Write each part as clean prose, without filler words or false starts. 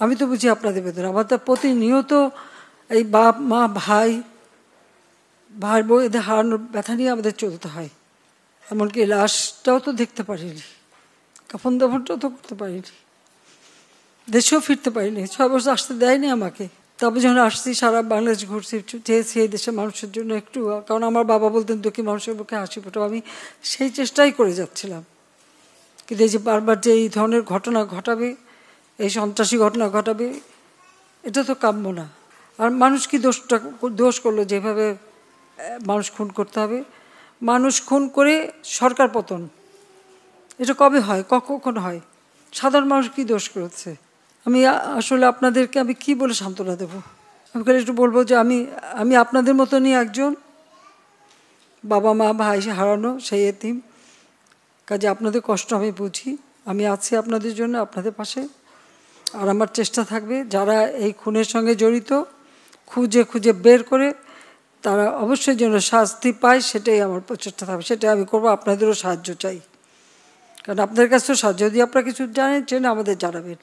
আমি তো বুঝি আপনাদের বেদনা। আমাদের প্রতিনিয়ত এই বাপ মা ভাই বউ এদের হারানোর ব্যথা নিয়ে আমাদের চলতে হয়। এমনকি লাশটাও তো দেখতে পারিনি, কাফন দাফনটাও তো করতে পারিনি, দেশেও ফিরতে পারিনি। 6 বছর আসতে দেয়নি আমাকে। তবে যখন আসছি সারা বাংলাদেশ ঘুরছি, চেয়েছি এই দেশের মানুষের জন্য একটু, কারণ আমার বাবা বলতেন দুঃখী মানুষের মুখে হাসি ফোটাও। আমি সেই চেষ্টাই করে যাচ্ছিলাম। কিন্তু এই যে বারবার যে এই ধরনের ঘটনা ঘটাবে, এই সন্ত্রাসী ঘটনা ঘটাবে, এটা তো কাম্য না। আর মানুষ কি দোষ করলো যেভাবে মানুষ খুন করতে হবে? মানুষ খুন করে সরকার পতন, এটা কবে হয়, কখন হয়? সাধারণ মানুষ কি দোষ করেছে? আমি আসলে আপনাদেরকে আমি কি বলে সান্ত্বনা দেব? আমি খালি একটু বলবো যে আমি আপনাদের মতনই একজন, বাবা মা ভাই হারানো সেই এতিম। কাজে আপনাদের কষ্ট আমি বুঝি, আমি আছি আপনাদের জন্য, আপনাদের পাশে। আর আমার চেষ্টা থাকবে যারা এই খুনের সঙ্গে জড়িত খুঁজে খুঁজে বের করে তারা অবশ্যই যেন শাস্তি পায়, সেটাই আমার প্রচেষ্টা থাকবে, সেটাই আমি করবো। আপনাদেরও সাহায্য চাই, কারণ আপনাদের কাছেও সাহায্য, যদি আপনারা কিছু জানেন জেনে আমাদের জানাবেন।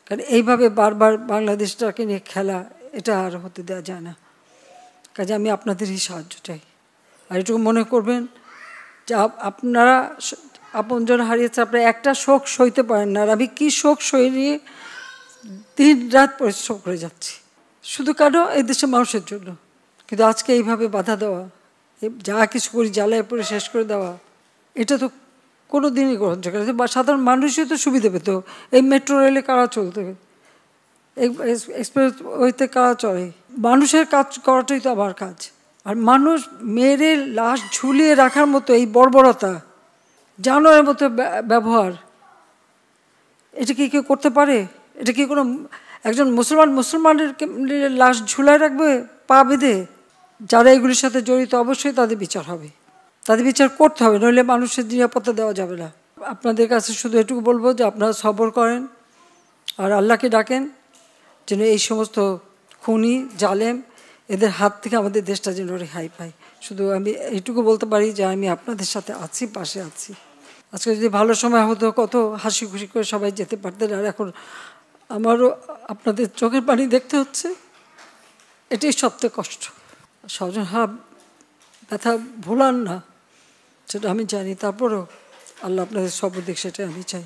কারণ এইভাবে বারবার বাংলাদেশটাকে নিয়ে খেলা, এটা আর হতে দেওয়া যায় না। কাজে আমি আপনাদেরই সাহায্য চাই। আর এটুকু মনে করবেন যে আপনারা আপনজন হারিয়েছে, আপনারা একটা শোক সইতে পারেন না। আর আমি কী শোক সই নিয়ে দিন রাত পরিশ্রম করে যাচ্ছি, শুধু কেন এই দেশের মানুষের জন্য। কিন্তু আজকে এইভাবে বাধা দেওয়া, যা কিছু করি জ্বালায় পরে শেষ করে দেওয়া, এটা তো কোনো দিনই গ্রহণযোগ্য না। বা সাধারণ মানুষই তো সুবিধা পেত। এই মেট্রো রেলে কারা চলতে, এক্সপ্রেস ওয়েতে কারা চলে? মানুষের কাজ করাটাই তো আমার কাজ। আর মানুষ মেরে লাশ ঝুলিয়ে রাখার মতো এই বর্বরতা, জানোয়ারের মতো ব্যবহার, এটা কি কেউ করতে পারে? এটা কি কোনো একজন মুসলমানের লাশ ঝুলায় রাখবে পা বেঁধে? যারা এগুলির সাথে জড়িত অবশ্যই তাদের বিচার হবে, তাদের বিচার করতে হবে, নইলে মানুষের নিরাপত্তা দেওয়া যাবে না। আপনাদের কাছে শুধু এটুকু বলবো যে আপনারা সবর করেন আর আল্লাহকে ডাকেন যেন এই সমস্ত খুনি জালেম এদের হাত থেকে আমাদের দেশটা যেন রেহাই পায়। শুধু আমি এইটুকু বলতে পারি যে আমি আপনাদের সাথে আছি, পাশে আছি। আজকে যদি ভালো সময় হতো কত হাসি খুশি করে সবাই যেতে পারতেন। আর এখন আমারও আপনাদের চোখের পানি দেখতে হচ্ছে, এটাই সবচেয়ে কষ্ট। স্বজন ব্যথা ভোলান না, সেটা আমি জানি। তারপরেও আল্লাহ আপনাদের সব দিক, সেটা আমি চাই।